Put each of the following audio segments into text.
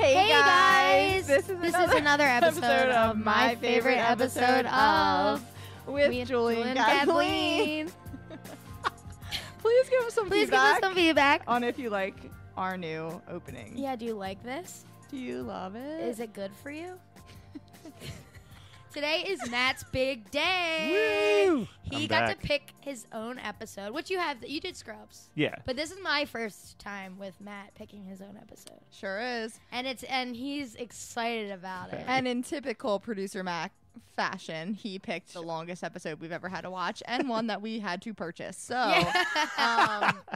Hey guys! This is another episode of my favorite episode of with Julie and Kathleen. Please give us some feedback on if you like our new opening. Yeah, do you like this? Do you love it? Is it good for you? Today is Matt's big day. Woo! He got to pick his own episode, which you did Scrubs. Yeah. But this is my first time with Matt picking his own episode. Sure is. And he's excited about it. And in typical producer Mac fashion, he picked the longest episode we've ever had to watch and one that we had to purchase. So,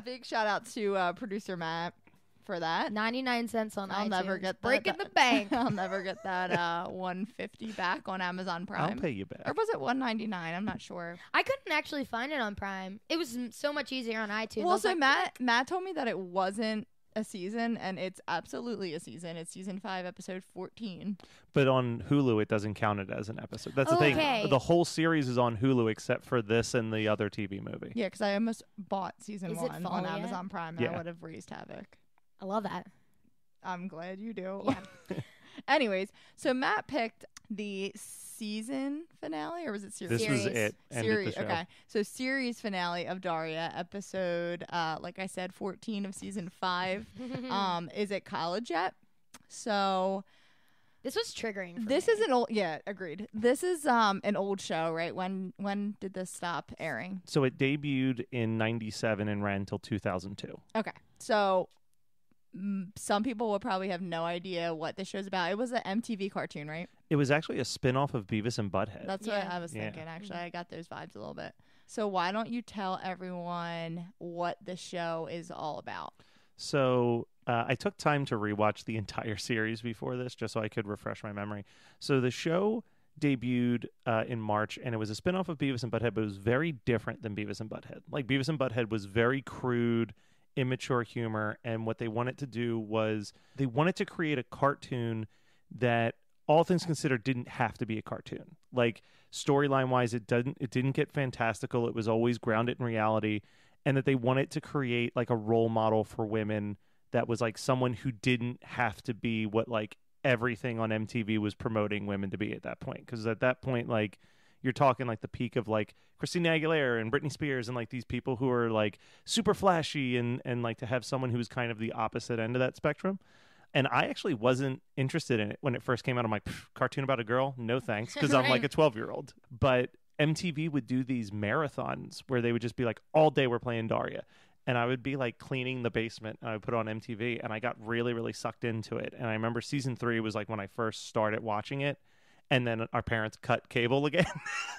big shout out to producer Matt for that. 99 cents on I'll iTunes. never get that. Breaking the bank. I'll never get that $150 back on Amazon Prime. I'll pay you back. Or was it $199? I'm not sure. I couldn't actually find it on Prime. It was so much easier on iTunes. Well, so Matt told me that it wasn't a season, and it's absolutely a season. It's season 5, episode 14. But on Hulu, it doesn't count it as an episode. That's the thing. The whole series is on Hulu except for this and the other TV movie. Yeah, because I almost bought season 1 on yet? Amazon Prime, and I would have raised havoc. I love that. I'm glad you do. Yeah. Anyways, so Matt picked the season finale, or was it series? This was it. Series. Okay. So series finale of Daria, episode, like I said, 14 of season 5. Is it college yet? So this was triggering for this me. is an old, agreed. This is an old show, right? When did this stop airing? So it debuted in 97 and ran until 2002. Okay. So some people will probably have no idea what this show's about. It was an MTV cartoon, right? It was actually a spin-off of Beavis and Butthead. That's what I was thinking, actually. I got those vibes a little bit. So why don't you tell everyone what the show is all about? So I took time to rewatch the entire series before this just so I could refresh my memory. So the show debuted in March, and it was a spin-off of Beavis and Butthead, but it was very different than Beavis and Butthead. Like, Beavis and Butthead was very crude, immature humor, and what they wanted to do was they wanted to create a cartoon that, all things considered, didn't have to be a cartoon. Like, storyline wise, it didn't get fantastical. It was always grounded in reality, and that they wanted to create like a role model for women that was like someone who didn't have to be what like everything on MTV was promoting women to be at that point. Because at that point, like, you're talking like the peak of like Christina Aguilera and Britney Spears and like these people who are like super flashy and like to have someone who's kind of the opposite end of that spectrum. And I actually wasn't interested in it when it first came out. I'm like, cartoon about a girl? No thanks, because I'm like a 12-year-old. But MTV would do these marathons where they would just be like, all day we're playing Daria. And I would be like cleaning the basement and I would put it on MTV, and I got really, really sucked into it. And I remember season 3 was like when I first started watching it. And then our parents cut cable again.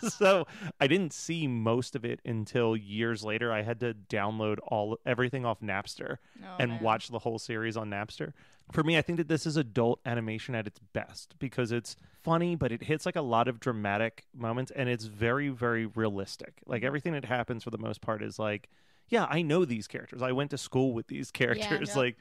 So I didn't see most of it until years later. I had to download everything off Napster watch the whole series on Napster. For me, I think that this is adult animation at its best because it's funny, but it hits like a lot of dramatic moments, and it's very, very realistic. Like, everything that happens for the most part is like, yeah, I know these characters. I went to school with these characters. Yeah. Like,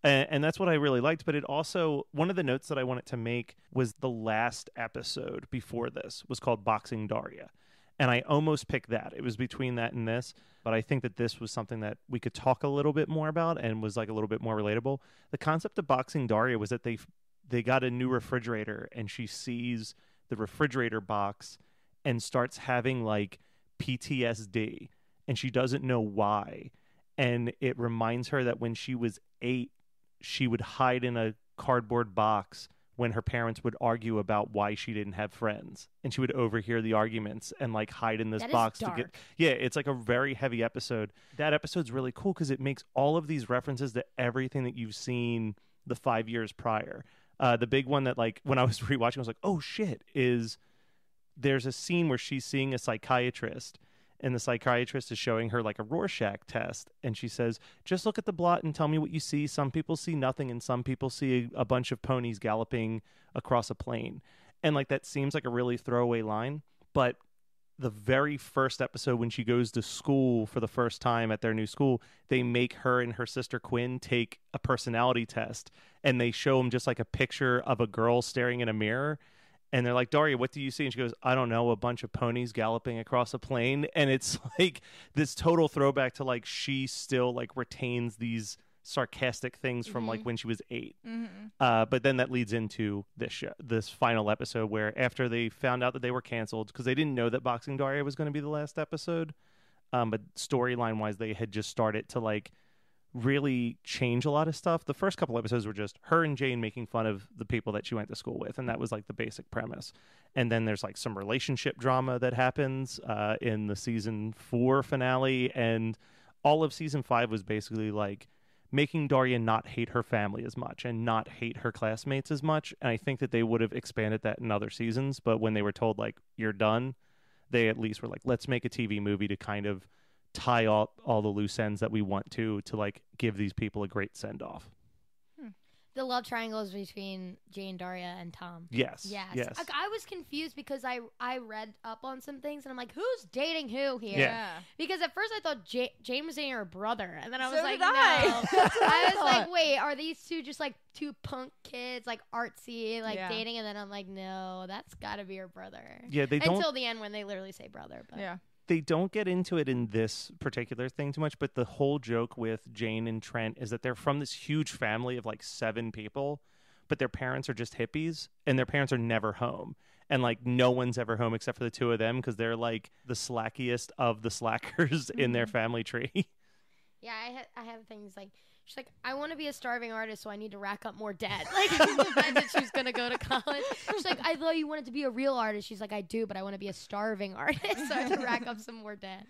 and that's what I really liked. But it also, one of the notes that I wanted to make was the last episode before this was called Boxing Daria. And I almost picked that. It was between that and this. But I think that this was something that we could talk a little bit more about and was like a little bit more relatable. The concept of Boxing Daria was that they got a new refrigerator, and she sees the refrigerator box and starts having like PTSD. And she doesn't know why. And it reminds her that when she was 8, she would hide in a cardboard box when her parents would argue about why she didn't have friends, and she would overhear the arguments and like hide in this box to get. Yeah, it's like a very heavy episode. That episode's really cool because it makes all of these references to everything that you've seen the 5 years prior. The big one that, like, when I was rewatching, I was like, oh shit, is there's a scene where she's seeing a psychiatrist. And the psychiatrist is showing her like a Rorschach test. And she says, just look at the blot and tell me what you see. Some people see nothing, and some people see a bunch of ponies galloping across a plain. And like, that seems like a really throwaway line. But the very first episode, when she goes to school for the first time at their new school, they make her and her sister Quinn take a personality test. And they show them just like a picture of a girl staring in a mirror. And they're like, Daria, what do you see? And she goes, I don't know, a bunch of ponies galloping across a plain. And it's like this total throwback to like, she still like retains these sarcastic things from like Mhm. when she was 8. Mhm. But then that leads into this final episode where after they found out that they were canceled because they didn't know that Boxing Daria was going to be the last episode. But storyline wise, they had just started to like really change a lot of stuff. The first couple episodes were just her and Jane making fun of the people that she went to school with, and that was like the basic premise. And then there's like some relationship drama that happens in the season 4 finale, and all of season 5 was basically like making Daria not hate her family as much and not hate her classmates as much. And I think that they would have expanded that in other seasons, but when they were told like you're done, they at least were like, let's make a TV movie to kind of tie all the loose ends that we want to like give these people a great send off. The love triangle is between Jane, Daria, and Tom. Yes. Like, I was confused because I read up on some things and I'm like, who's dating who here? Yeah. Because at first I thought Jane was dating her brother, and then I was So like, did no. I. That's what I I was thought. like, wait, are these two just like two punk kids, like artsy, like Yeah. dating? And then I'm like, no, that's got to be her brother. Yeah, they don't. Until the end when they literally say brother. But. Yeah. They don't get into it in this particular thing too much, but the whole joke with Jane and Trent is that they're from this huge family of like 7 people, but their parents are just hippies and their parents are never home. And like no one's ever home except for the 2 of them because they're like the slackiest of the slackers in their family tree. Yeah, I have things like, she's like, I want to be a starving artist, so I need to rack up more debt. Like, that she's going to go to college. She's like, I thought you wanted to be a real artist. She's like, I do, but I want to be a starving artist, so I have to rack up some more debt.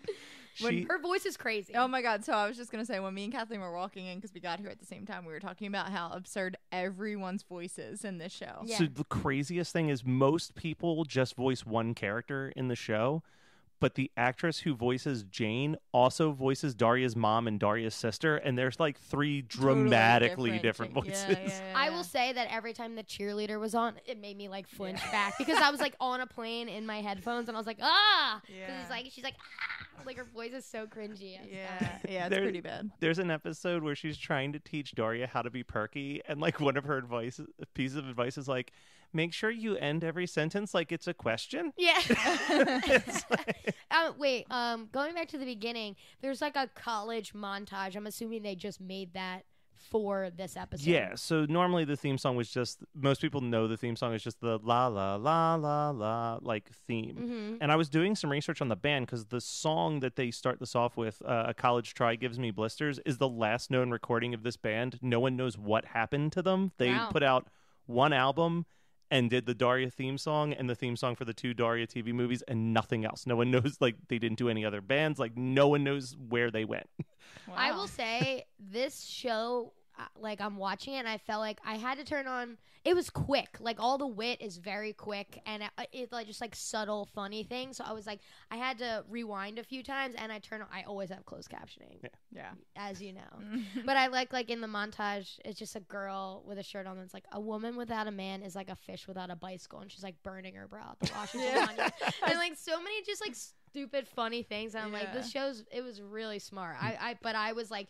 Her voice is crazy. Oh my God. So I was just going to say, when me and Kathleen were walking in, because we got here at the same time, we were talking about how absurd everyone's voice is in this show. Yeah. So the craziest thing is most people just voice one character in the show, but the actress who voices Jane also voices Daria's mom and Daria's sister, and there's like 3 dramatically different voices. Yeah. I will say that every time the cheerleader was on, it made me like flinch back because I was like on a plane in my headphones and I was like, ah! Yeah. She's like, ah! Like her voice is so cringy. Yeah, it's pretty bad. There's an episode where she's trying to teach Daria how to be perky, and like one of her pieces of advice is like, make sure you end every sentence like it's a question. Yeah. It's like- Wait, going back to the beginning, there's like a college montage. I'm assuming they just made that for this episode. Yeah, so normally the theme song was just, most people know the theme song is just the la la la la la like theme. Mm-hmm. And I was doing some research on the band because the song that they start this off with, A College Try Gives Me Blisters, is the last known recording of this band. No one knows what happened to them. They put out one album and did the Daria theme song and the theme song for the 2 Daria TV movies and nothing else. No one knows, like, they didn't do any other bands. Like, no one knows where they went. Wow. I will say this show, like I'm watching it and I felt like I had to turn on, it was quick, like all the wit is very quick and it's like just like subtle funny things, so I was like, I had to rewind a few times and I always have closed captioning, Yeah. as you know. But I like in the montage, it's just a girl with a shirt on that's like, a woman without a man is like a fish without a bicycle, and she's like burning her brow at the Washington Monument. And like so many just like stupid funny things, and I'm like, this it was really smart. But I was like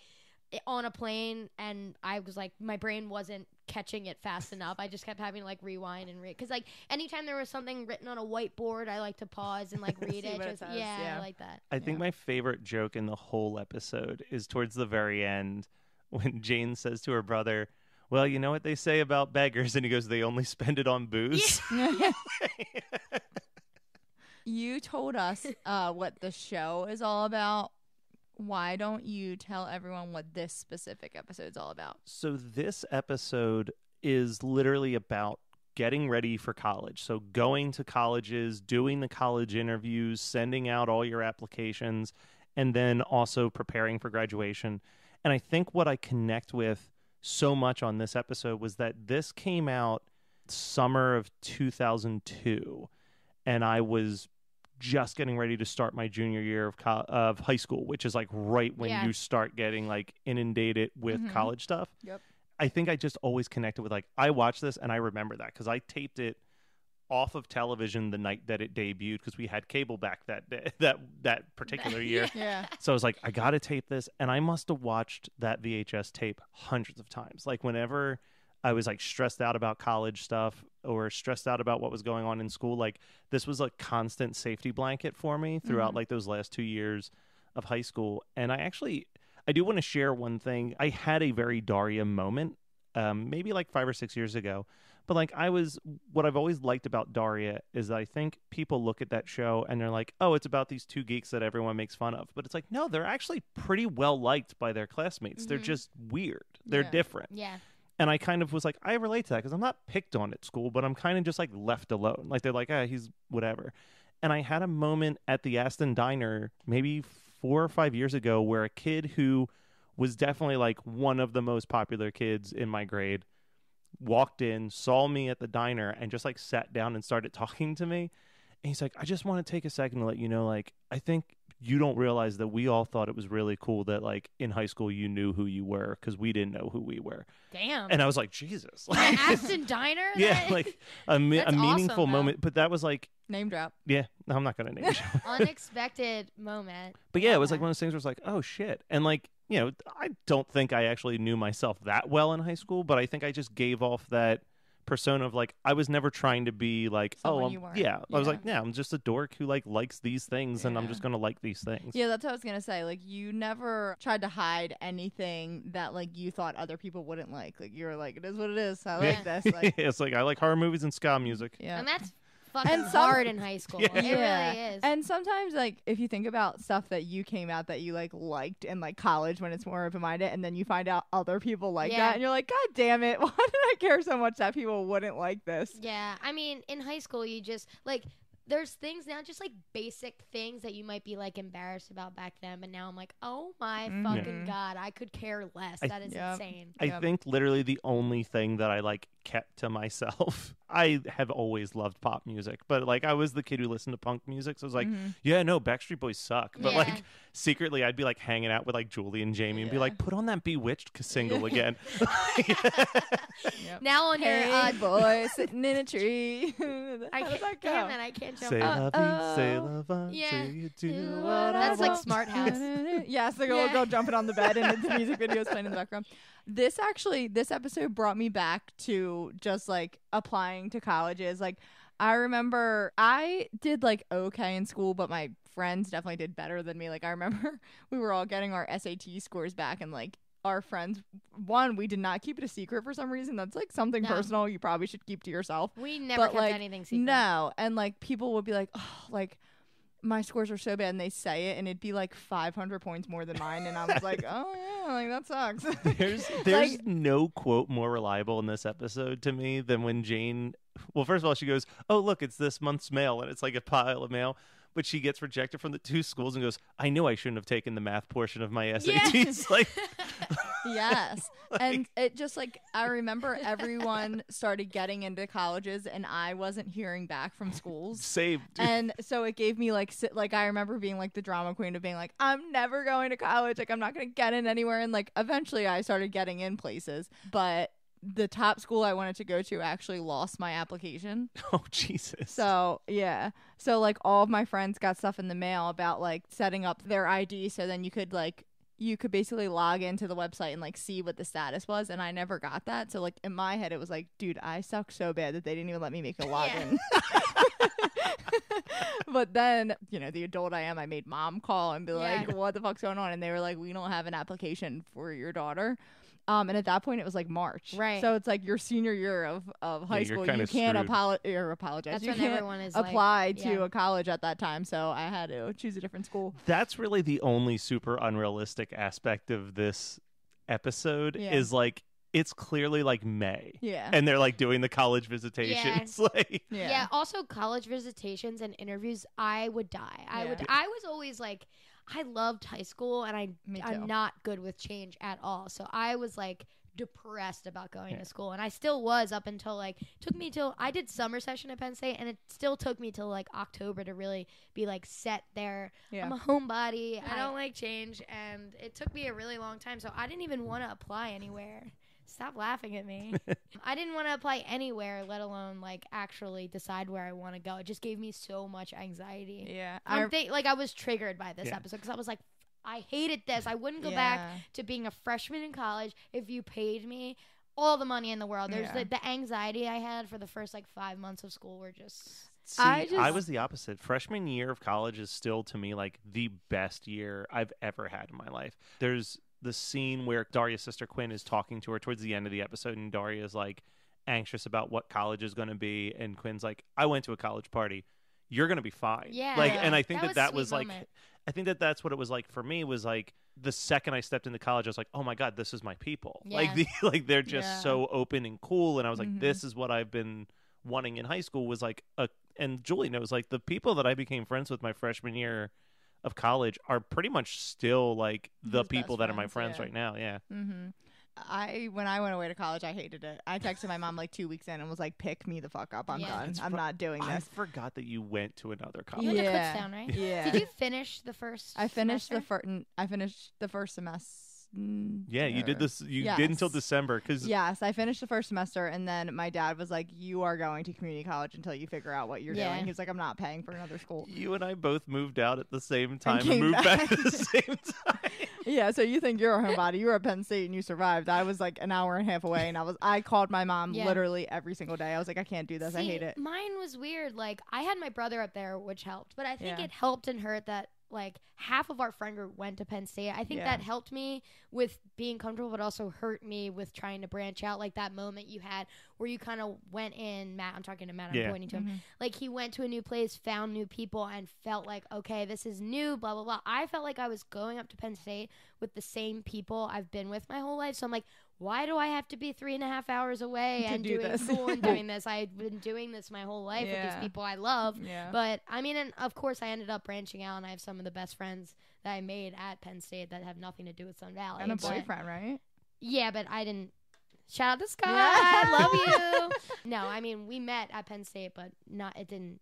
on a plane and I was like, my brain wasn't catching it fast enough. I just kept having to like rewind and read, because like anytime there was something written on a whiteboard, I like to pause and like read it. what it Just, says, I like that. I think my favorite joke in the whole episode is towards the very end when Jane says to her brother, well, you know what they say about beggars? And he goes, they only spend it on booze. You told us what the show is all about. Why don't you tell everyone what this specific episode's all about? So this episode is literally about getting ready for college. So going to colleges, doing the college interviews, sending out all your applications, and then also preparing for graduation. And I think what I connect with so much on this episode was that this came out summer of 2002, and I was just getting ready to start my junior year of high school, which is like right when you start getting like inundated with college stuff. Yep. I think I just always connected with like, I watched this and I remember that because I taped it off of television the night that it debuted because we had cable back that day, that particular year. Yeah. So I was like, I got to tape this. And I must have watched that VHS tape hundreds of times. Like whenever I was like stressed out about college stuff or stressed out about what was going on in school, like this was a constant safety blanket for me throughout like those last 2 years of high school. And I I do want to share one thing. I had a very Daria moment, maybe like 5 or 6 years ago. But like what I've always liked about Daria is that I think people look at that show and they're like, oh, it's about these two geeks that everyone makes fun of. But it's like, no, they're actually pretty well liked by their classmates. They're just weird. They're different. Yeah. And I kind of was like, I relate to that because I'm not picked on at school, but I'm kind of just like left alone. Like they're like, he's whatever. And I had a moment at the Aston Diner maybe 4 or 5 years ago where a kid who was definitely like one of the most popular kids in my grade walked in, saw me at the diner, and just like sat down and started talking to me. And he's like, I just want to take a second to let you know, like, I think you don't realize that we all thought it was really cool that like in high school you knew who you were because we didn't know who we were. Damn. And I was like, Jesus. Like, Aston Diner? Yeah, like a meaningful awesome, moment. But that was like, Name drop. yeah, no, I'm not going to name drop. Unexpected moment. But yeah, it was like one of those things where it's like, oh shit. And like, you know, I don't think I actually knew myself that well in high school, but I think I just gave off that persona of like, I was never trying to be like, Someone you weren't. I was like, yeah, I'm just a dork who like likes these things and I'm Yeah. just going to like these things. Yeah, that's what I was gonna say. Like, you never tried to hide anything that like you thought other people wouldn't like. Like, you were like, it is what it is. I like this. Like, It's like, I like horror movies and ska music. yeah. And that's fucking And some- hard in high school. Yeah. It really is. And sometimes, like, if you think about stuff that you came out that you like liked in like college when it's more open-minded, and then you find out other people like Yeah. that, and you're like, God damn it, why did I care so much that people wouldn't like this? Yeah, I mean, in high school, you just like there's things now, just like basic things that you might be like embarrassed about back then, but now I'm like, oh my fucking god, I could care less. That is Yep. insane. I think literally the only thing that I like kept to myself, I have always loved pop music, but like I was the kid who listened to punk music, so I was like, yeah, no, Backstreet Boys suck. But Yeah. like secretly I'd be like hanging out with like Julie and Jamie and be like, put on that Bewitched single again. Yep. Now on Hey, your boy, sitting in a tree. I How does can't, that go? damn it, I can't jump Say up. la vie, say la va, Yeah. say you do Do what what I That's like want. Smart House. Yes, the little girl jumping on the bed and the music video is playing in the background. This episode brought me back to just like applying to colleges. Like, I remember I did like okay in school, but my friends definitely did better than me. Like, I remember we were all getting our SAT scores back, and like our friends, we did not keep it a secret for some reason. That's like something No. personal you probably should keep to yourself. We never But, kept like, anything secret. No, and like people would be like, oh, like my scores are so bad, and they say it, and it'd be like 500 points more than mine, and I was like, oh yeah, like that sucks. There's Like- no quote more reliable in this episode to me than when Jane, well, first of all, she goes, oh, look, it's this month's mail, and it's like a pile of mail. But she gets rejected from the 2 schools and goes, I knew I shouldn't have taken the math portion of my SATs. Like, Yes. And it just like, I remember everyone started getting into colleges, and I wasn't hearing back from schools. saved. And so it gave me like I remember being like the drama queen of being like, I'm never going to college, like I'm not going to get in anywhere. And like eventually I started getting in places, but the top school I wanted to go to actually lost my application. Oh, Jesus. So yeah, so like all of my friends got stuff in the mail about like setting up their ID, so then you could basically log into the website and like see what the status was, and I never got that. So like in my head it was like, dude, I suck so bad that they didn't even let me make a login. But then, you know, the adult I am, I made mom call and be like, what the fuck's going on? And they were like, we don't have an application for your daughter. And at that point it was like March. Right. So it's like your senior year of high you're school. kinda You can't screwed. apologize. That's You when can't everyone is apply like, to a college at that time. So I had to choose a different school. That's really the only super unrealistic aspect of this episode Yeah. is like, it's clearly like May. Yeah. And they're like doing the college visitations. Like, Yeah. Also, college visitations and interviews, I would die. I was always like, I loved high school, and Me too. I'm not good with change at all. So I was like depressed about going to school, and I still was up until like took me till I did summer session at Penn State, and it still took me till like October to really be like set there. Yeah. I'm a homebody. I don't like change, and it took me a really long time. So I didn't even want to apply anywhere. Stop laughing at me. I didn't want to apply anywhere, let alone like actually decide where I want to go. It just gave me so much anxiety. Yeah. I was triggered by this episode because I was like, I hated this. I wouldn't go back to being a freshman in college if you paid me all the money in the world. There's the anxiety I had for the first like 5 months of school were just... see, I was the opposite. Freshman year of college is still to me like the best year I've ever had in my life. There's the scene where Daria's sister Quinn is talking to her towards the end of the episode, and Daria is like anxious about what college is going to be, and Quinn's like, I went to a college party, you're going to be fine. Yeah. Like, and I think that was was like, I think that's what it was like for me, was like the second I stepped into college, I was like, oh my God, this is my people. Yeah. Like they're just so open and cool. And I was like, Mhm. this is what I've been wanting in high school, was like and Julie knows, like the people that I became friends with my freshman year of college are pretty much still like the His people best that are my friends, friends yeah. right now. Yeah. When I went away to college, I hated it. I texted my mom like 2 weeks in and was like, pick me the fuck up. I'm Yeah. done. I'm not doing I this. forgot that you went to another college. You went to Yeah. Kutztown, right? Yeah. Did you finish the first? I finished semester? I finished the first semester. Yeah, you did this. You did until December, because Yes, I finished the first semester, and then my dad was like, "You are going to community college until you figure out what you're Yeah. doing." He was like, "I'm not paying for another school." you and I both moved out at the same time and came moved back back. at the same time. Yeah, so you think you're a homebody? You were at Penn State and you survived. I was like an hour and a half away, and I called my mom Yeah. literally every single day. I was like, "I can't do this. I See, hate it." Mine was weird. Like, I had my brother up there, which helped. But I think Yeah. it helped and hurt that, like, half of our friend group went to Penn State. I think Yeah. that helped me with being comfortable, but also hurt me with trying to branch out. Like, that moment you had where you kind of went in, Matt, I'm talking to Matt, I'm Yeah. pointing to him. Like, he went to a new place, found new people, and felt like, okay, this is new, blah, blah, blah. I felt like I was going up to Penn State with the same people I've been with my whole life. So I'm like, why do I have to be 3.5 hours away To and do doing this. school and doing this? I've been doing this my whole life with Yeah. these people I love. Yeah. But I mean, and of course, I ended up branching out, and I have some of the best friends that I made at Penn State that have nothing to do with Sun Valley. And a but- boyfriend, right? Yeah, but I didn't. Shout out to Scott. Yeah. I love you. No, I mean, we met at Penn State, but it didn't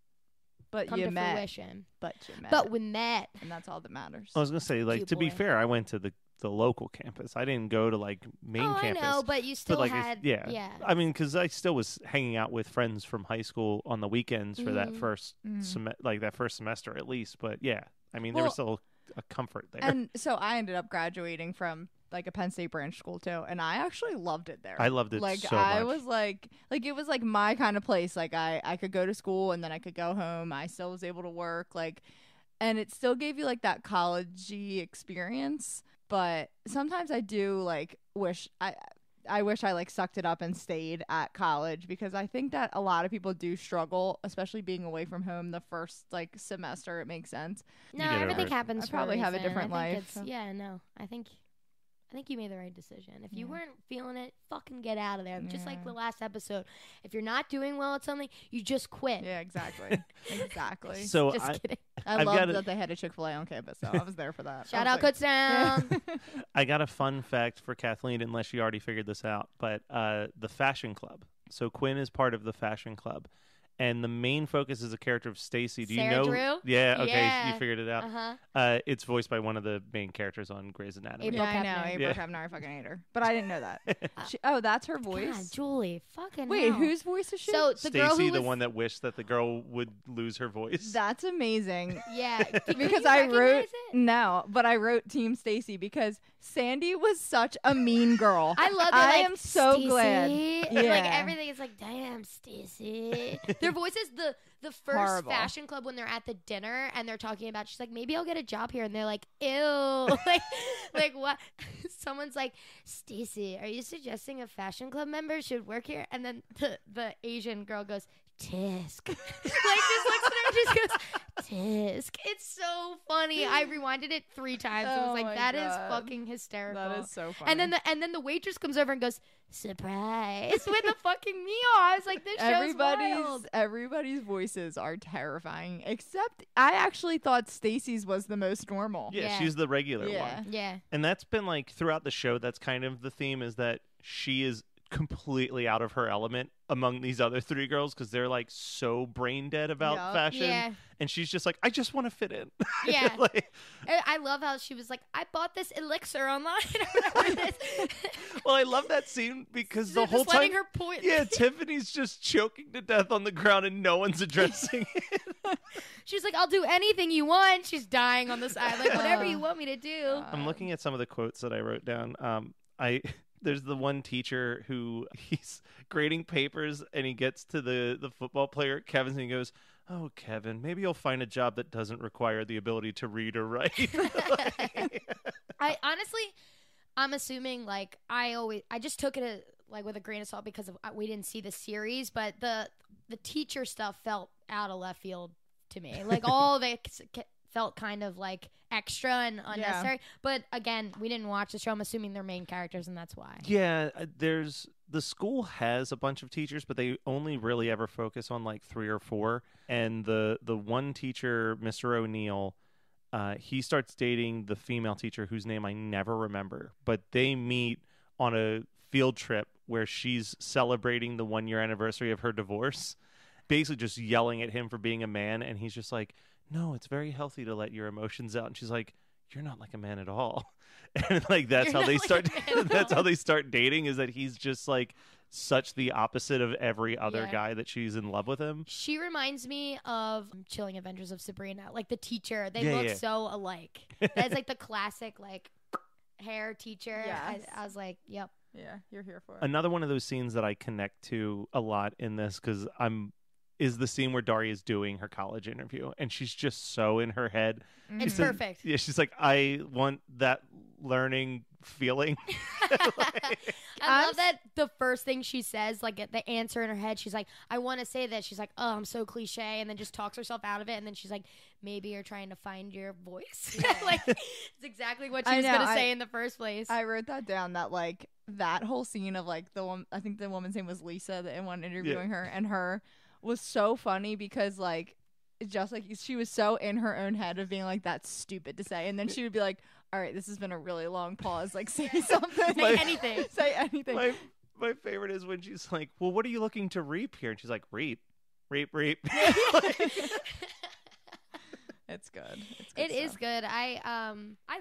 But come you to met. fruition. But you met. But we met. and that's all that matters. I was gonna say, like, Cute to be boy. fair, I went to the local campus. I didn't go to like main Oh, campus. I know, but you still but like, had. yeah. I mean, because I still was hanging out with friends from high school on the weekends for that Mhm. first that first semester at least. But yeah, I mean, there Well, was still a comfort there. And so I ended up graduating from like a Penn State branch school too, and I actually loved it there. I loved it like so I much. was like it was like my kind of place. Like I could go to school and then I could go home. I still was able to work, like, and it still gave you like that college-y experience. But sometimes I do like wish I wish I like sucked it up and stayed at college, because I think that a lot of people do struggle, especially being away from home the first like semester. It makes sense. No, get everything over it. happens. I for probably have a reason. different I think life, it's- so. Yeah, no, I think you made the right decision. If you Yeah. weren't feeling it, fucking get out of there. Just like Yeah. the last episode. If you're not doing well at something, you just quit. Yeah, exactly. Exactly. So Just kidding. I I've loved got that they had a Chick-fil-A on campus, so I was there for that. Shout I out was Kutztown. I got a fun fact for Kathleen, unless she already figured this out. But the Fashion Club. So Quinn is part of the Fashion Club, and the main focus is a character of Stacy. Do you Sarah know? Drew? Yeah. Okay. Yeah. You figured it out. Uh-huh. It's voiced by one of the main characters on Grey's Anatomy. April Yeah, I know. Kepner. April Yeah. Kepner, I fucking hate her. But I didn't know that. That's her voice? God, Julie, fucking Wait, hell. whose voice is she? So the girl Stacy, who the was, one that wished that the girl would lose her voice. That's amazing. yeah, Because you I recognize wrote it? no, but I wrote Team Stacy because Sandy was such a mean girl. I love it. I like, am so glad. Stacey. Yeah. Like everything is like, damn, Stacy. Their voices, the first Horrible. fashion club when they're at the dinner and they're talking about, she's like, maybe I'll get a job here, and they're like, ew, like what? Someone's like, Stacy, are you suggesting a fashion club member should work here? And then the Asian girl goes, Tisk. Like just looks at her and just goes, Tisk. It's so funny. I rewinded it 3 times. I Oh was like, my that is God. fucking hysterical. That is so funny. And then the waitress comes over and goes, surprise, with the fucking meal. I was like, this show's wild. everybody's voices are terrifying. Except I actually thought Stacy's was the most normal. Yeah, Yeah. she's the regular Yeah. one. Yeah. And that's been like throughout the show, that's kind of the theme, is that she is completely out of her element among these other 3 girls, because they're like so brain dead about Yeah. fashion. Yeah. And she's just like, I just want to fit in. Yeah. Like, I love how she was like, I bought this elixir online or whatever it is. well, I love that scene because the Just whole letting time, her point. yeah, Tiffany's just choking to death on the ground and no one's addressing it. She's like, I'll do anything you want. She's dying on the side. Like, whatever you want me to do. I'm looking at some of the quotes that I wrote down. There's the one teacher who he's grading papers and he gets to the football player Kevin's and he goes, "Oh, Kevin, maybe you'll find a job that doesn't require the ability to read or write." I honestly, I'm assuming like I just took it like with a grain of salt because we didn't see the series, but the teacher stuff felt out of left field to me. Like all of it felt kind of like extra and unnecessary. Yeah. But again, we didn't watch the show. I'm assuming they're main characters, and that's why. Yeah, the school has a bunch of teachers, but they only really ever focus on like 3 or 4. And the one teacher, Mr. O'Neill, he starts dating the female teacher whose name I never remember. But they meet on a field trip where she's celebrating the 1-year anniversary of her divorce, basically just yelling at him for being a man. And he's just like, no, it's very healthy to let your emotions out. And she's like, you're not like a man at all. And like that's how they start that's how they start dating, is that he's just like such the opposite of every other guy that she's in love with him. She reminds me of Chilling Adventures of Sabrina, like the teacher. They look so alike. That's like the classic like hair teacher. Yes. I was like, yep. Yeah, you're here for it. Another one of those scenes that I connect to a lot in this is the scene where Daria is doing her college interview, and she's just so in her head. It's perfect. Yeah, she's like, I want that learning feeling. I love that the first thing she says, like the answer in her head, she's like, I want to say this. She's like, oh, I'm so cliche, and then just talks herself out of it, and then she's like, maybe you're trying to find your voice. Like, it's exactly what she was going to say in the first place. I wrote that down, that like that whole scene of like the one, I think the woman's name was Lisa, the one interviewing her, and her was so funny because like just like she was so in her own head of being like, that's stupid to say, and then she would be like, all right, this has been a really long pause, like say something. Say anything. Say anything. My favorite is when she's like, well, what are you looking to reap here? And she's like, reap. It's good. It is good. I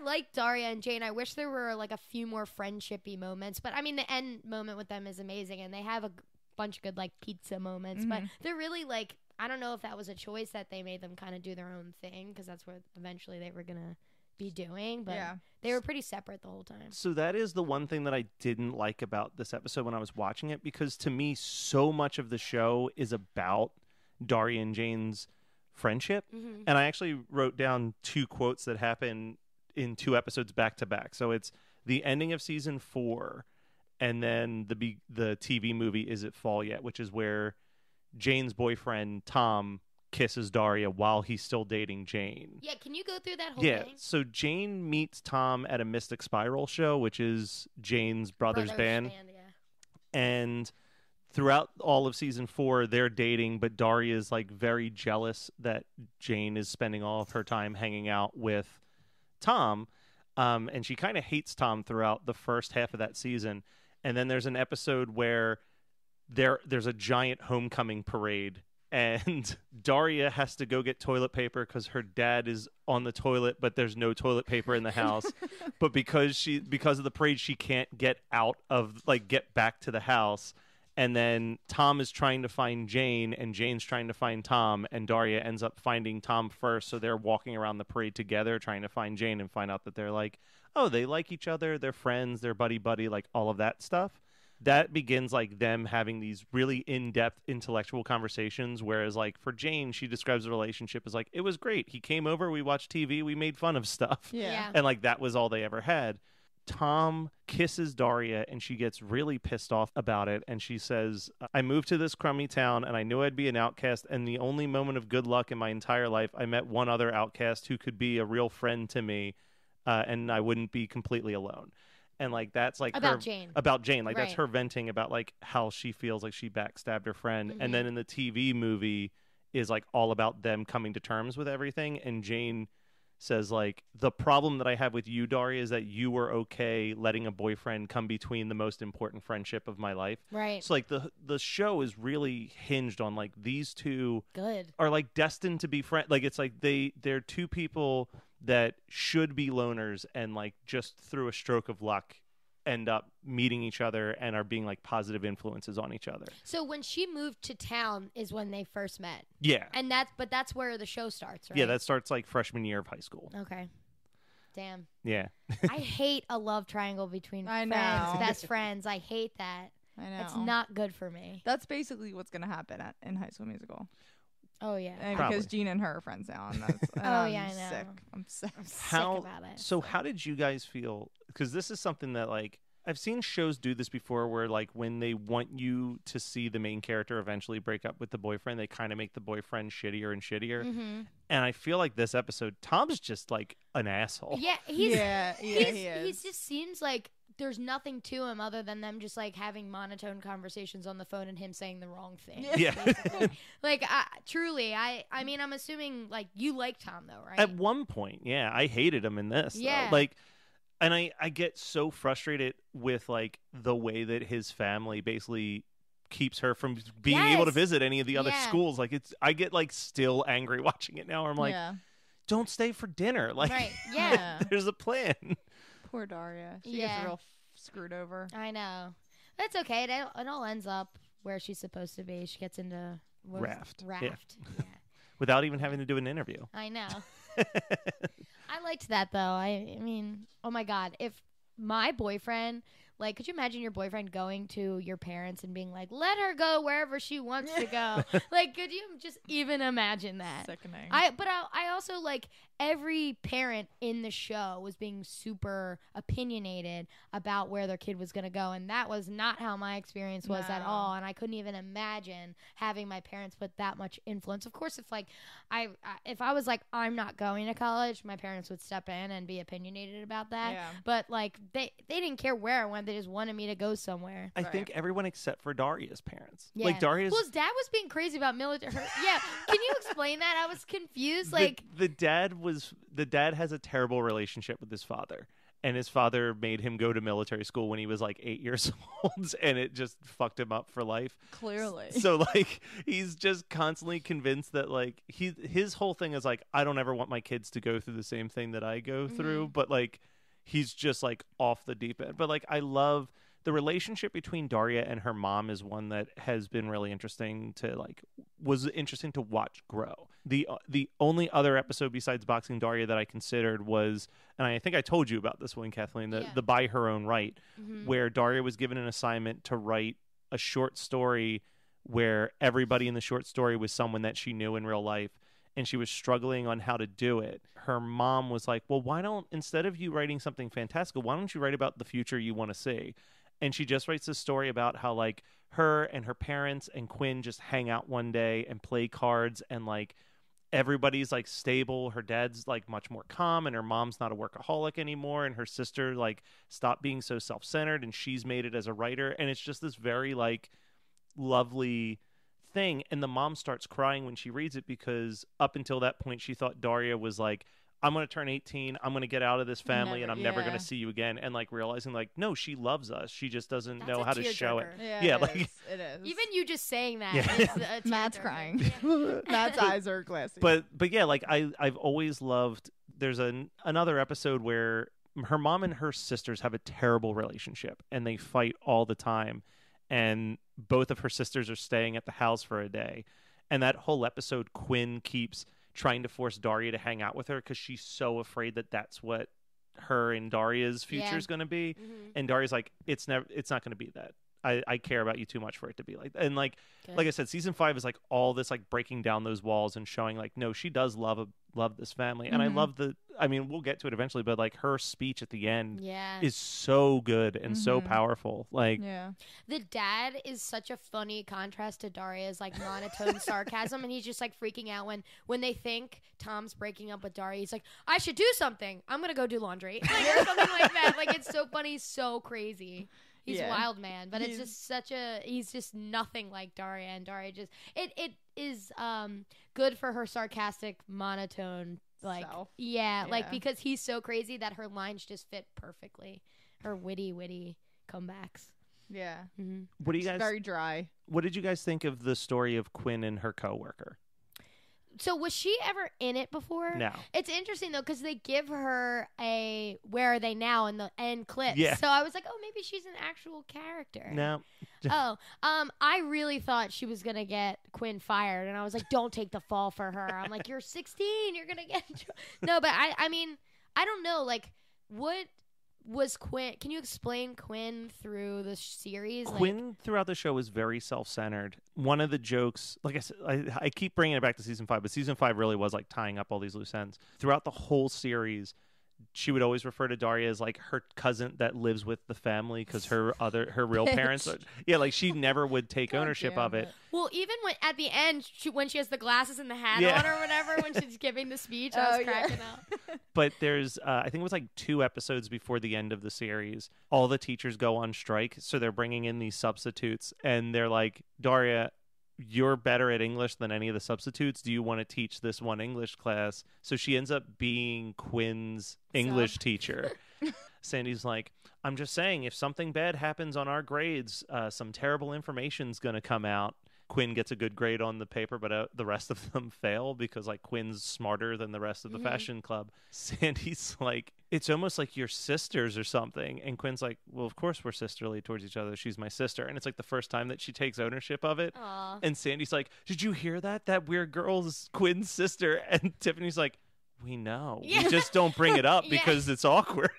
like Daria and Jane. I wish there were like a few more friendshipy moments, but I mean the end moment with them is amazing, and they have a bunch of good like pizza moments, but they're really like, I don't know if that was a choice that they made them kind of do their own thing, because that's what eventually they were gonna be doing, but they were pretty separate the whole time. So that is the one thing that I didn't like about this episode when I was watching it, because to me so much of the show is about Daria and Jane's friendship. And I actually wrote down 2 quotes that happen in 2 episodes back to back. So it's the ending of season 4, and then the TV movie Is It Fall Yet, which is where Jane's boyfriend Tom kisses Daria while he's still dating Jane. Yeah, can you go through that whole thing? Yeah, so Jane meets Tom at a Mystic Spiral show, which is Jane's brother's band. And throughout all of season 4, they're dating, but Daria is like very jealous that Jane is spending all of her time hanging out with Tom. And she kind of hates Tom throughout the first half of that season. And then there's an episode where there's a giant homecoming parade, and Daria has to go get toilet paper because her dad is on the toilet, but there's no toilet paper in the house. But because of the parade, she can't get back to the house. And then Tom is trying to find Jane, and Jane's trying to find Tom, and Daria ends up finding Tom first. So they're walking around the parade together trying to find Jane, and find out that they're like, oh, they like each other, they're friends, they're buddy, like all of that stuff. That begins like them having these really in-depth intellectual conversations, whereas like for Jane, she describes the relationship as like, it was great. He came over, we watched TV, we made fun of stuff. Yeah. And like that was all they ever had. Tom kisses Daria, and she gets really pissed off about it, and she says, I moved to this crummy town, and I knew I'd be an outcast, and the only moment of good luck in my entire life, I met one other outcast who could be a real friend to me, and I wouldn't be completely alone. And like that's like about Jane. Like that's her venting about like how she feels like she backstabbed her friend. And then in the TV movie is like all about them coming to terms with everything, and Jane says like, the problem that I have with you, Daria, is that you were okay letting a boyfriend come between the most important friendship of my life. Right. So like the show is really hinged on like these two are like destined to be friends. Like it's like they're 2 people that should be loners, and like just through a stroke of luck end up meeting each other and are being like positive influences on each other. So when she moved to town is when they first met. Yeah. And that's where the show starts, right? Yeah, that starts like freshman year of high school. Okay. Damn. Yeah. I hate a love triangle between best friends. I hate that. I know. It's not good for me. That's basically what's going to happen in High School Musical. Oh yeah. And Probably. because Gina and her are friends now, and that's Oh, yeah, I know. sick. I'm sick. I'm sick How about it. so? How did you guys feel? Because this is something that like I've seen shows do this before, where like when they want you to see the main character eventually break up with the boyfriend, they kind of make the boyfriend shittier and shittier. Mm-hmm. And I feel like this episode, Tom's just like an asshole. Yeah, He is. He just seems like there's nothing to him other than them just like having monotone conversations on the phone and him saying the wrong thing. Yeah. basically. Like truly, I mean, I'm assuming like you like Tom though, right? At one point, yeah, I hated him in this. Yeah. Like, and I get so frustrated with like the way that his family basically keeps her from being able to Yes. visit any of the other Yeah. schools. Like I get like still angry watching it now. I'm like, yeah. don't stay for dinner. Like, Right. Yeah. there's a plan. Poor Daria. She Yeah. gets real screwed over. I know. That's okay. It all ends up where she's supposed to be. She gets into what was it? Raft. Raft. Yeah. Yeah. Without even having to do an interview. I know. I liked that though. I mean, oh my god, if my boyfriend, like, could you imagine your boyfriend going to your parents and being like, "Let her go wherever she wants to go"? Like, could you just even imagine that? Sickening. I also like every parent in the show was being super opinionated about where their kid was going to go, and that was not how my experience was at No. all. And I couldn't even imagine having my parents put that much influence. Of course, if like if I was like I'm not going to college, my parents would step in and be opinionated about that. Yeah. But like they didn't care where I went; they just wanted me to go somewhere. I Right. think everyone except for Daria's parents. Yeah. Like Daria's Well, his dad was being crazy about military. Yeah, can you explain that? I was confused. Like, the dad has a terrible relationship with his father, and his father made him go to military school when he was like 8 years old, and it just fucked him up for life. Clearly. So like he's just constantly convinced that like his whole thing is like I don't ever want my kids to go through the same thing that I go through, but like he's just like off the deep end. But like I love the relationship between Daria and her mom is one that has been really interesting to like was interesting to watch grow. The only other episode besides Boxing Daria that I considered was, and I think I told you about this one, Kathleen, the By Her Own Right, where Daria was given an assignment to write a short story where everybody in the short story was someone that she knew in real life, and she was struggling on how to do it. Her mom was like, well, why don't, instead of you writing something fantastical, why don't you write about the future you want to see? And she just writes this story about how like her and her parents and Quinn just hang out one day and play cards, and like everybody's like stable. Her dad's like much more calm, and her mom's not a workaholic anymore, and her sister like stopped being so self-centered, and she's made it as a writer. And it's just this very like lovely thing. And the mom starts crying when she reads it, because up until that point she thought Daria was like, I'm going to turn 18, I'm going to get out of this family, and I'm never going to see you again. And like realizing like, no, she loves us, she just doesn't That's know a how to show it. tearjerker. Yeah, it like- is. It is. even you just saying that. Yeah. Is a Matt's tearjerker. crying. Yeah. Matt's eyes are glassy. But yeah, like I've always loved, there's another episode where her mom and her sisters have a terrible relationship, and they fight all the time, and both of her sisters are staying at the house for a day. And that whole episode, Quinn keeps trying to force Daria to hang out with her because she's so afraid that that's what her and Daria's future is going to be. Mhm. And Daria's like, it's not going to be that. I care about you too much for it to be like that. And like Good. like I said, season 5 is like all this like breaking down those walls and showing like, no, she does love this family. And I love we'll get to it eventually, but like her speech at the end Yeah. is so good and so powerful. Like yeah. The dad is such a funny contrast to Daria's like monotone sarcasm, and he's just like freaking out when they think Tom's breaking up with Daria. He's like, I should do something. I'm gonna go do laundry, like, or something like that. Like, it's so funny, so crazy. He's Yeah. wild, man, but it's He's- just he's just nothing like Daria, and Daria just it is good for her sarcastic monotone, like Self. yeah, like Yeah. because he's so crazy that her lines just fit perfectly, her witty comebacks. Yeah. Mm-hmm. what do you It's guys very dry. what did you guys think of the story of Quinn and her coworker? So was she ever in it before? No. It's interesting though because they give her a "Where are they now?" in the end clips. Yeah. So I was like, oh, maybe she's an actual character. No. I really thought she was gonna get Quinn fired, and I was like, don't take the fall for her. I'm like, you're 16, you're gonna get in trouble. No, but I mean, I don't know. Like, was Quinn. Can you explain Quinn through the series? Quinn throughout the show is very self-centered. One of the jokes, like I said, I keep bringing it back to season 5, but season 5 really was like tying up all these loose ends. Throughout the whole series, she would always refer to Daria as like her cousin that lives with the family because her real parents are, like she never would take ownership of it. Well, even at the end when she has the glasses and the hat on or whatever when she's giving the speech, I was cracking up. But there's I think it was like 2 episodes before the end of the series, all the teachers go on strike, so they're bringing in these substitutes and they're like, Daria, you're better at English than any of the substitutes. Do you want to teach this one English class? So she ends up being Quinn's English teacher. Sandy's like, I'm just saying, if something bad happens on our grades, some terrible information's going to come out. Quinn gets a good grade on the paper, but the rest of them fail because like Quinn's smarter than the rest of the fashion club. Sandy's like, it's almost like you're sisters or something. And Quinn's like, well, of course we're sisterly towards each other. She's my sister. And it's like the first time that she takes ownership of it. Aww. And Sandy's like, did you hear that? That weird girl's Quinn's sister. And Tiffany's like, we know. We just don't bring it up because it's awkward.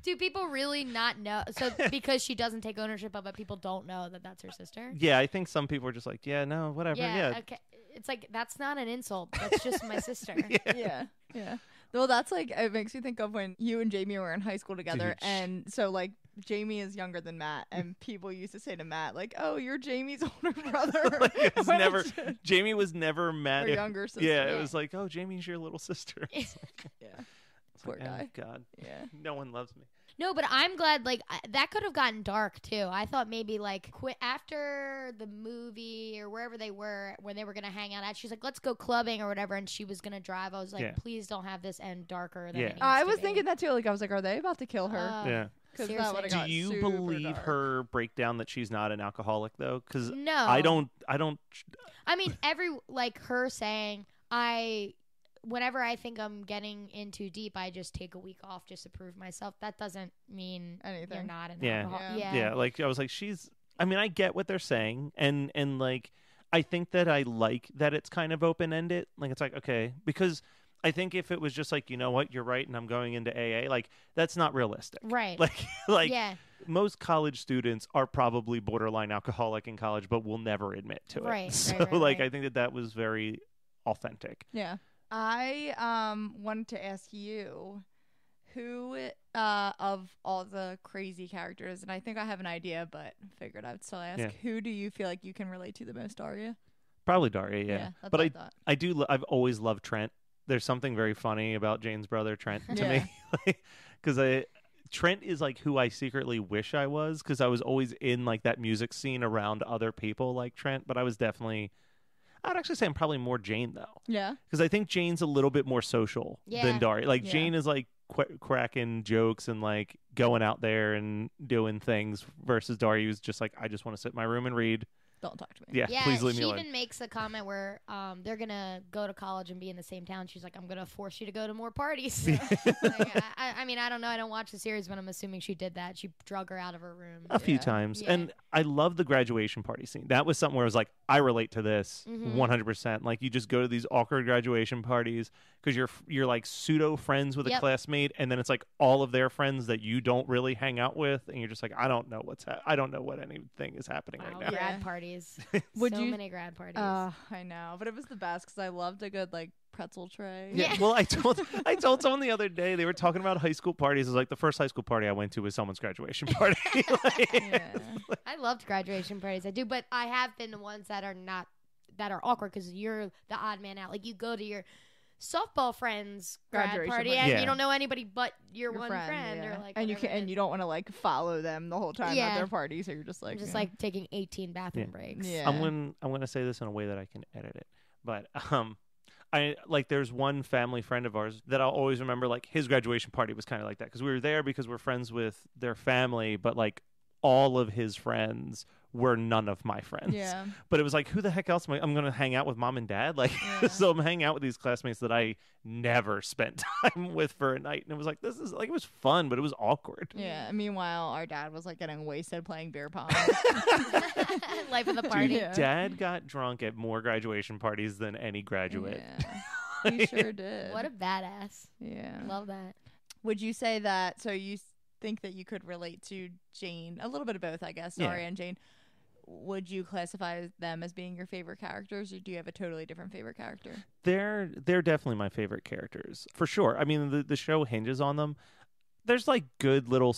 Do people really not know? So because she doesn't take ownership of it, people don't know that that's her sister? Yeah, I think some people are just like, yeah, no, whatever. Yeah. Okay. It's like, that's not an insult. That's just my sister. Yeah. Well, that's like, it makes me think of when you and Jamie were in high school together. Dude. And so like Jamie is younger than Matt, and people used to say to Matt like, oh, you're Jamie's older brother. Like Jamie was never Matt. Or younger sister. Yeah, it was like, oh, Jamie's your little sister. Poor guy. Oh, God. Yeah. No one loves me. No, but I'm glad, like, that could have gotten dark, too. I thought maybe, like, after the movie or wherever they were, when they were going to hang out, she's like, let's go clubbing or whatever, and she was going to drive. I was like, please don't have this end darker than it needs I was to be. thinking that, too. Like, I was like, are they about to kill her? Yeah. Seriously. Do you believe her breakdown that she's not an alcoholic, though? Because no. I don't. I mean, her saying, whenever I think I'm getting in too deep, I just take a week off just to prove myself. That doesn't mean anything. You're not an alcoholic. Yeah. Like I was like, I mean, I get what they're saying, and like, I think that I like that it's kind of open ended. Like it's like, okay, because I think if it was just like, you know what, you're right, and I'm going into AA, like that's not realistic, right? Like most college students are probably borderline alcoholic in college, but will never admit to it. Right. So right. I think that was very authentic. Yeah. I wanted to ask you who of all the crazy characters, and I think I have an idea, but figured I'd still ask, who do you feel like you can relate to the most, Daria? Probably Daria, yeah. That's but what I thought. I do. I've always loved Trent. There's something very funny about Jane's brother Trent to me, because Trent is like who I secretly wish I was, because I was always in like that music scene around other people like Trent, but I was definitely. I'd actually say I'm probably more Jane, though. Yeah. Because I think Jane's a little bit more social than Daria. Like, Jane is, like, cracking jokes and, like, going out there and doing things versus Daria who's just like, I just want to sit in my room and read. Don't talk to me. Yeah, please leave me alone. She even makes a comment where they're going to go to college and be in the same town. She's like, I'm going to force you to go to more parties. Like, I mean, I don't know. I don't watch the series, but I'm assuming she did that. She drug her out of her room. A few times. Yeah. And I love the graduation party scene. That was something where I was like, I relate to this 100%. Like, you just go to these awkward graduation parties because you're like pseudo friends with a classmate, and then it's like all of their friends that you don't really hang out with, and you're just like, I don't know I don't know what anything is happening right now. Grad parties. Many grad parties. I know, but it was the best because I loved a good like pretzel tray. Yeah. Well, I told someone the other day, they were talking about high school parties. It was like the first high school party I went to was someone's graduation party. I loved graduation parties. I do, but I have been the ones that are awkward because you're the odd man out. Like you go to your softball friend's grad party and you don't know anybody but your one friend or like, and you don't want to like follow them the whole time at their party, so you're just like like taking 18 bathroom breaks. I'm gonna say this in a way that I can edit it, but I like there's one family friend of ours that I'll always remember. Like his graduation party was kind of like that because we were there because we're friends with their family, but like all of his friends were none of my friends. Yeah. But it was like, who the heck else am I'm going to hang out with mom and dad? Like, so I'm hanging out with these classmates that I never spent time with for a night. And it was like, this is like, it was fun, but it was awkward. Yeah. And meanwhile, our dad was like getting wasted playing beer pong. Life of the party. Dude, Dad got drunk at more graduation parties than any graduate. Yeah. He sure did. What a badass. Yeah. Love that. Would you say that, so you think that you could relate to Jane, a little bit of both, I guess, Daria and Jane. Would you classify them as being your favorite characters, or do you have a totally different favorite character? They're definitely my favorite characters, for sure. I mean, the show hinges on them. There's like good little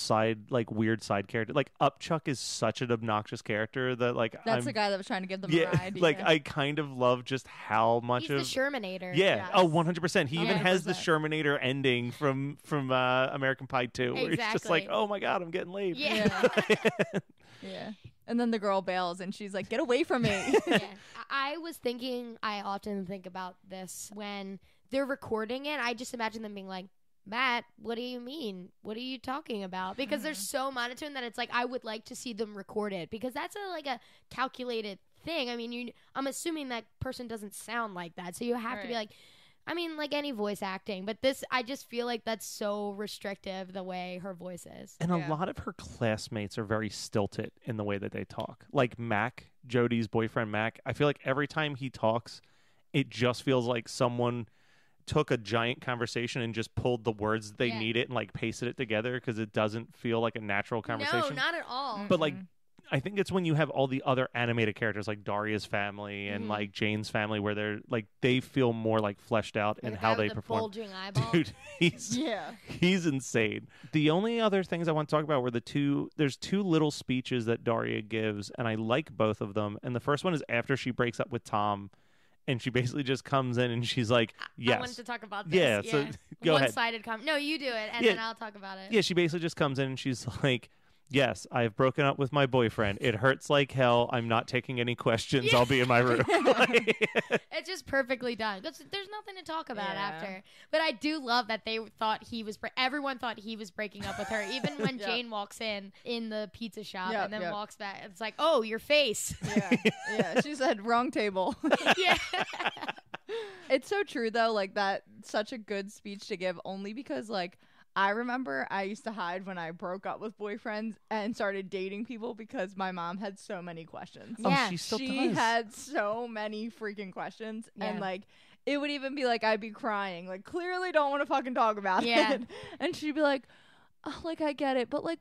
weird side character. Like Upchuck is such an obnoxious character that that's the guy that was trying to give them a ride. I kind of love just how much He's the Shermanator. Yeah. Yes. Oh, 100%. He even has 100%. the Shermanator ending from American Pie 2, where it's just like, oh my God, I'm getting laid. Yeah. Yeah. And then the girl bails and she's like, get away from me. Yeah. I often think about this when they're recording it. I just imagine them being like, Matt, what do you mean? What are you talking about? Because they're so monotone that it's like I would like to see them record it, because that's a calculated thing. I mean, I'm assuming that person doesn't sound like that, so you have to be like, I mean, like any voice acting, but this, I just feel like that's so restrictive the way her voice is. And a lot of her classmates are very stilted in the way that they talk. Like Mac, Jodie's boyfriend Mac, I feel like every time he talks, it just feels like someone took a giant conversation and just pulled the words they needed and pasted it together, because it doesn't feel like a natural conversation. No, not at all. But I think it's when you have all the other animated characters like Daria's family and Jane's family, where they feel more fleshed out in how they perform. Bulging eyeball. Dude, he's insane. The only other things I want to talk about were there's two little speeches that Daria gives, and I like both of them. And the first one is after she breaks up with Tom. And she basically just comes in and she's like, yes. I wanted to talk about this. Yeah, so go ahead. One-sided comment. No, you do it, and then I'll talk about it. Yeah, she basically just comes in and she's like, yes, I've broken up with my boyfriend. It hurts like hell. I'm not taking any questions. I'll be in my room. It's just perfectly done. There's nothing to talk about after. But I do love that they thought everyone thought he was breaking up with her. Even when Jane walks in the pizza shop and then walks back, it's like, oh, your face. Yeah. She said wrong table. Yeah. It's so true though. That's such a good speech to give, only because I remember I used to hide when I broke up with boyfriends and started dating people, because my mom had so many questions. Yeah. Oh, she still She does. had so many freaking questions. And it would even be I'd be crying, clearly don't want to fucking talk about it. And she'd be like, oh, I get it, but what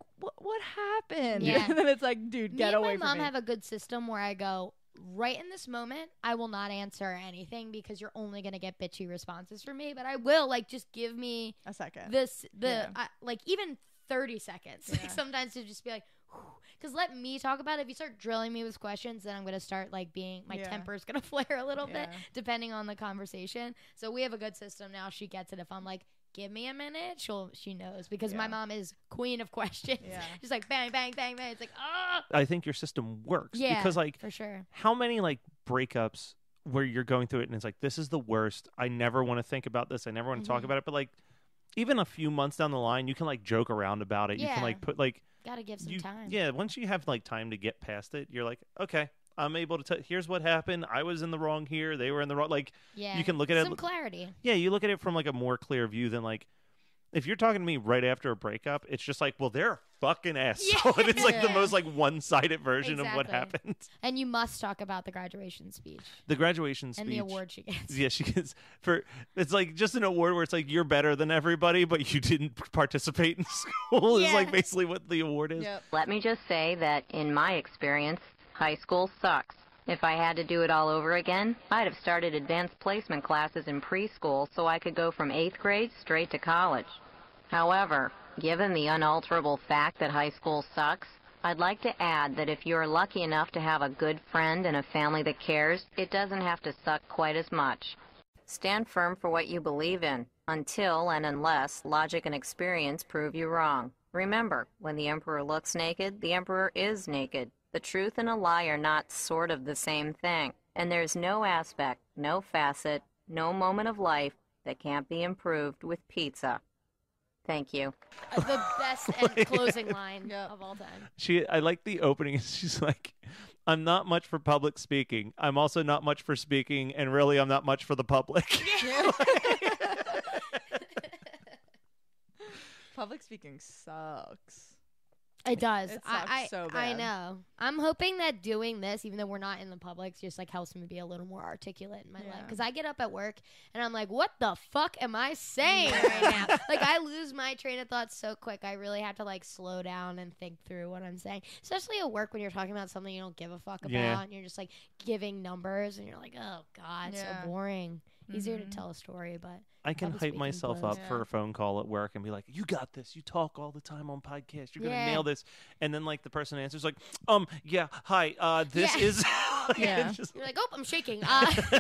happened? Yeah. And then it's dude, get away from me. My mom have a good system where I go, right in this moment, I will not answer anything, because you're only going to get bitchy responses from me, but I will just give me a second. Even 30 seconds. Sometimes to just be because let me talk about it. If you start drilling me with questions, then I'm going to start being, my temper's going to flare a little bit depending on the conversation. So we have a good system now. She gets it. If I'm give me a minute, she knows, because my mom is queen of questions. Yeah. She's bang, bang, bang, bang. It's ah. I think your system works. Yeah, because for sure. How many breakups where you're going through it and it's this is the worst. I never want to think about this. I never want to talk about it. But even a few months down the line, you can joke around about it. Yeah. You can put gotta give some time. Yeah, once you have time to get past it, you're okay, I'm able to here's what happened. I was in the wrong here. They were in the wrong. You can look at some clarity. Yeah, you look at it from a more clear view than if you're talking to me right after a breakup, it's just well, they're a fucking asshole. And it's the most one-sided version of what happened. And you must talk about the graduation speech. The graduation speech. And the award she gets. Yeah, she gets it's just an award where it's you're better than everybody, but you didn't participate in school is basically what the award is. Yep. Let me just say that in my experience, high school sucks. If I had to do it all over again, I'd have started advanced placement classes in preschool so I could go from 8th grade straight to college. However, given the unalterable fact that high school sucks, I'd like to add that if you're lucky enough to have a good friend and a family that cares, it doesn't have to suck quite as much. Stand firm for what you believe in, until and unless logic and experience prove you wrong. Remember, when the emperor looks naked, the emperor is naked. The truth and a lie are not sort of the same thing, and there's no aspect, no facet, no moment of life that can't be improved with pizza. Thank you. The best and closing line of all time. I like the opening. She's I'm not much for public speaking. I'm also not much for speaking, and really I'm not much for the public. Public speaking sucks. It does. It sucks so bad. I know. I'm hoping that doing this, even though we're not in the public, just like helps me be a little more articulate in my life. Because I get up at work and I'm like, what the fuck am I saying right now? Like, I lose my train of thought so quick. I really have to like slow down and think through what I'm saying. Especially at work when you're talking about something you don't give a fuck about and you're just like giving numbers and you're like, oh God, so boring. Easier to tell a story, but I can hype myself up for a phone call at work and be like, you got this. You talk all the time on podcasts. You're going to nail this. And then like the person answers like, yeah, hi, this is. You're like, oh, I'm shaking.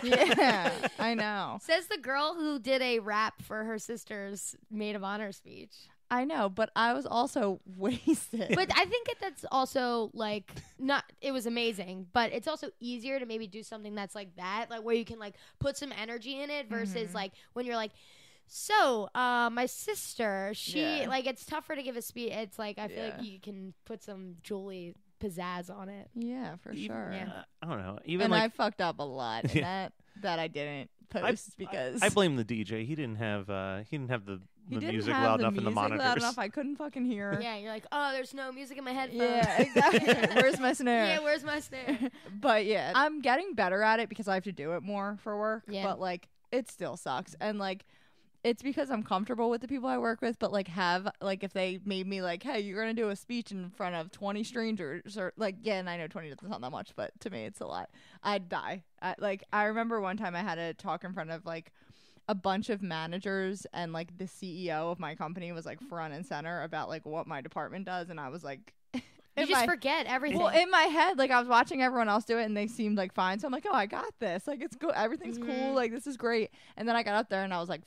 Yeah, I know. Says the girl who did a rap for her sister's maid of honor speech. I know, but I was also wasted. But I think that's also like it was amazing, but it's also easier to maybe do something that's like that, like where you can like put some energy in it versus like when you're like, so my sister, she like, it's tougher to give a speech. It's like I feel like you can put some Julie pizzazz on it. Yeah, for sure. Yeah. I don't know. Even and like, I fucked up a lot. And that I didn't post because I blame the DJ. He didn't have the music loud enough in the monitors. Loud enough, I couldn't fucking hear. Yeah, you're like, oh, there's no music in my headphones. Yeah, exactly. Where's my snare? Yeah, where's my snare? But yeah, I'm getting better at it because I have to do it more for work. Yeah. But like, it still sucks. And like, it's because I'm comfortable with the people I work with, but like if they made me like, hey, you're going to do a speech in front of 20 strangers or like, yeah, and I know 20 doesn't sound that much, but to me it's a lot. I'd die. I remember one time I had to talk in front of like a bunch of managers and like the CEO of my company was like front and center about like what my department does. And I was like, you just forget everything. Well, in my head, like I was watching everyone else do it and they seemed like fine. So I'm like, oh, I got this. Like it's good. Everything's cool. Like this is great. And then I got up there and I was like,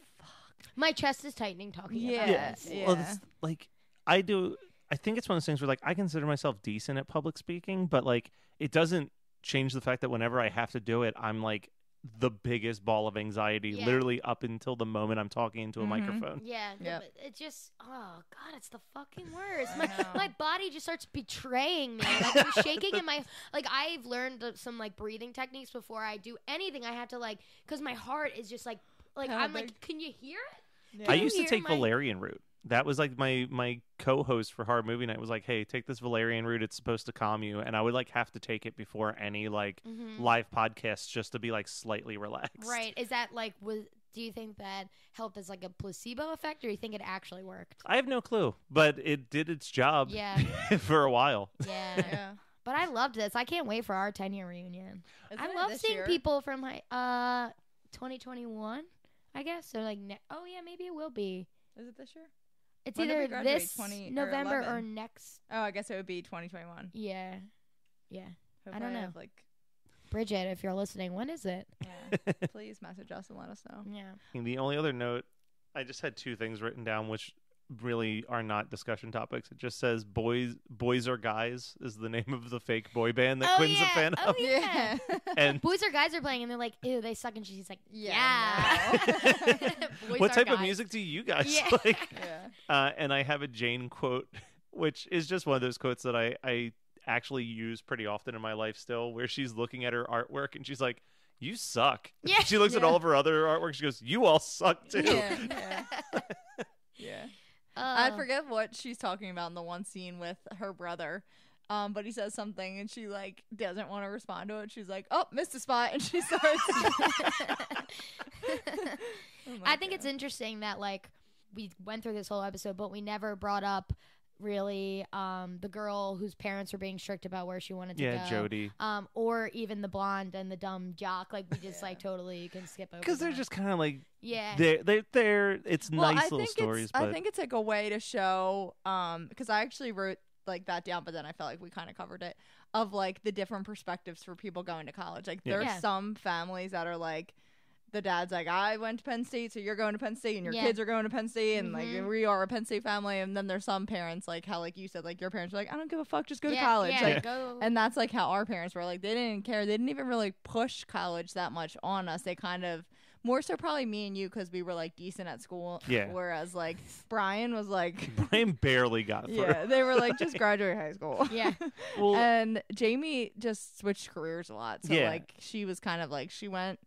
my chest is tightening talking about this. Yeah. Well, it's like I think it's one of those things where like I consider myself decent at public speaking, but like it doesn't change the fact that whenever I have to do it, I'm like the biggest ball of anxiety literally up until the moment I'm talking into a microphone. Yeah. But it just, oh God, it's the fucking worst. My body just starts betraying me. Like I'm shaking in my, like I've learned some like breathing techniques before I do anything. I have to like, cause my heart is just like I'm like, can you hear it? Yeah. I used to take valerian root. That was like my co-host for Hard Movie Night was like, hey, take this valerian root. It's supposed to calm you. And I would like have to take it before any like live podcasts just to be like slightly relaxed. Right. Is that like, do you think that helped as like a placebo effect or do you think it actually worked? I have no clue, but it did its job for a while. Yeah. But I loved this. I can't wait for our 10-year reunion. I love seeing year? people from 2021, I guess. So like, oh yeah, maybe it will be. Is it this year? It's When did we either graduate? this 20 November or 11? next. Oh, I guess it would be 2021. Yeah. Hope I don't know. have, like, Bridget, if you're listening, when is it? yeah. Please message us and let us know. Yeah. And the only other note, I just had two things written down, which really are not discussion topics. It just says "Boys or Guys" is the name of the fake boy band that Quinn's a fan of. Oh yeah. And Boys or Guys are playing, and they're like, "Ew, they suck," and she's like, Yeah. Boys what are type guys. of music do you guys Yeah. like? Yeah. And I have a Jane quote, which is just one of those quotes that I actually use pretty often in my life still, where she's looking at her artwork and she's like, "You suck." Yeah. She looks at all of her other artwork. She goes, "You all suck too." Yeah. I forget what she's talking about in the one scene with her brother. But he says something and she like doesn't want to respond to it. She's like, "Oh, missed a spot," and she starts. I think it's interesting that like we went through this whole episode, but we never brought up really the girl whose parents were being strict about where she wanted to go. Yeah, Jody. Or even the blonde and the dumb jock. Like we just like totally you can skip over Because they're that. just kind of like they're it's Well, nice I little think stories. I But think it's like a way to show because I actually wrote like that down, but then I felt like we kind of covered it of like the different perspectives for people going to college. Like there's some families that are like the dad's like, I went to Penn State, so you're going to Penn State, and your kids are going to Penn State, and like we are a Penn State family. And then there's some parents like how like you said, like your parents are like, I don't give a fuck, just go to college. Like, go. and that's like how our parents were. Like they didn't care. They didn't even really push college that much on us. They kind of more so probably me and you because we were like decent at school. Yeah. Whereas like Brian was like Brian barely got through. yeah, they were like just graduate high school. Yeah. Well, And Jamie just switched careers a lot. So Yeah. like she was kind of like she went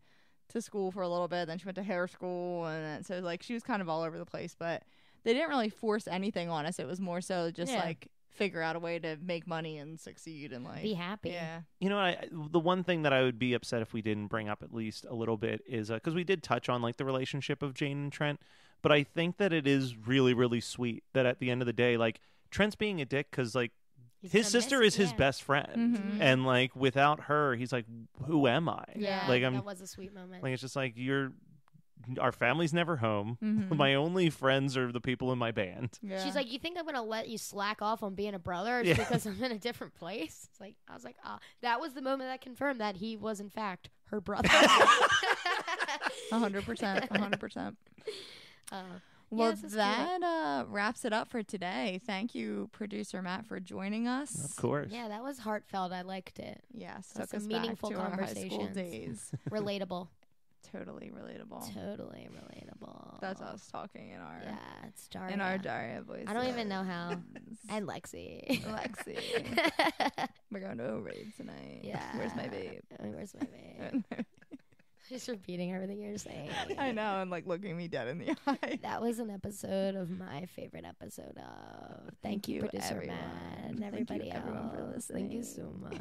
to school for a little bit, then she went to hair school, and then, so like she was kind of all over the place. But they didn't really force anything on us. It was more so just like figure out a way to make money and succeed in life. Be happy. Yeah. You know, the one thing that I would be upset if we didn't bring up at least a little bit is because we did touch on like the relationship of Jane and Trent, but I think that it is really, really sweet that at the end of the day, like Trent's being a dick because like his sister is his best friend, and like without her, he's like, who am I? Yeah, like that was a sweet moment. Like it's just like our family's never home. My only friends are the people in my band. Yeah. She's like, you think I'm gonna let you slack off on being a brother just because I'm in a different place? It's like I was like, that was the moment that confirmed that he was in fact her brother. 100%. Well, that wraps it up for today. Thank you, producer Matt, for joining us. Of course. Yeah, that was heartfelt. I liked it. Yes, That's took us a meaningful back to our high school conversations. days. Relatable. Totally relatable. Totally relatable. That's us talking in our it's Daria. in our Daria voice. I don't even know how. And Lexi. We're going to a raid tonight. Yeah. Where's my babe? Where's my babe? Just repeating everything you're saying. I know, and like looking me dead in the eye. That was an episode of my favorite episode of. Thank you, producer everyone. Matt, and everybody else. Everyone for listening. Thank you so much.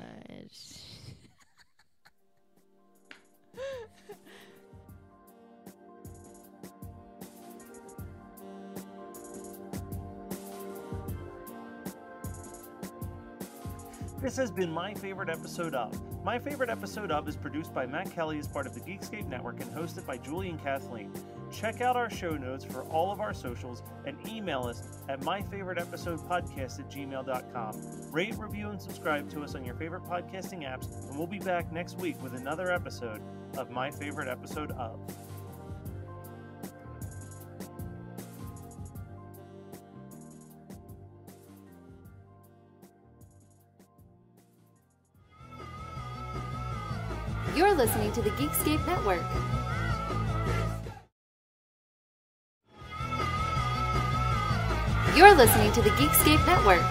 This has been My Favorite Episode Of. My Favorite Episode Of is produced by Matt Kelly as part of the Geekscape Network and hosted by Julie and Kathleen. Check out our show notes for all of our socials and email us at myfavoriteepisodepodcast@gmail.com. Rate, review, and subscribe to us on your favorite podcasting apps, and we'll be back next week with another episode of My Favorite Episode Of. You're listening to the Geekscape Network. You're listening to the Geekscape Network.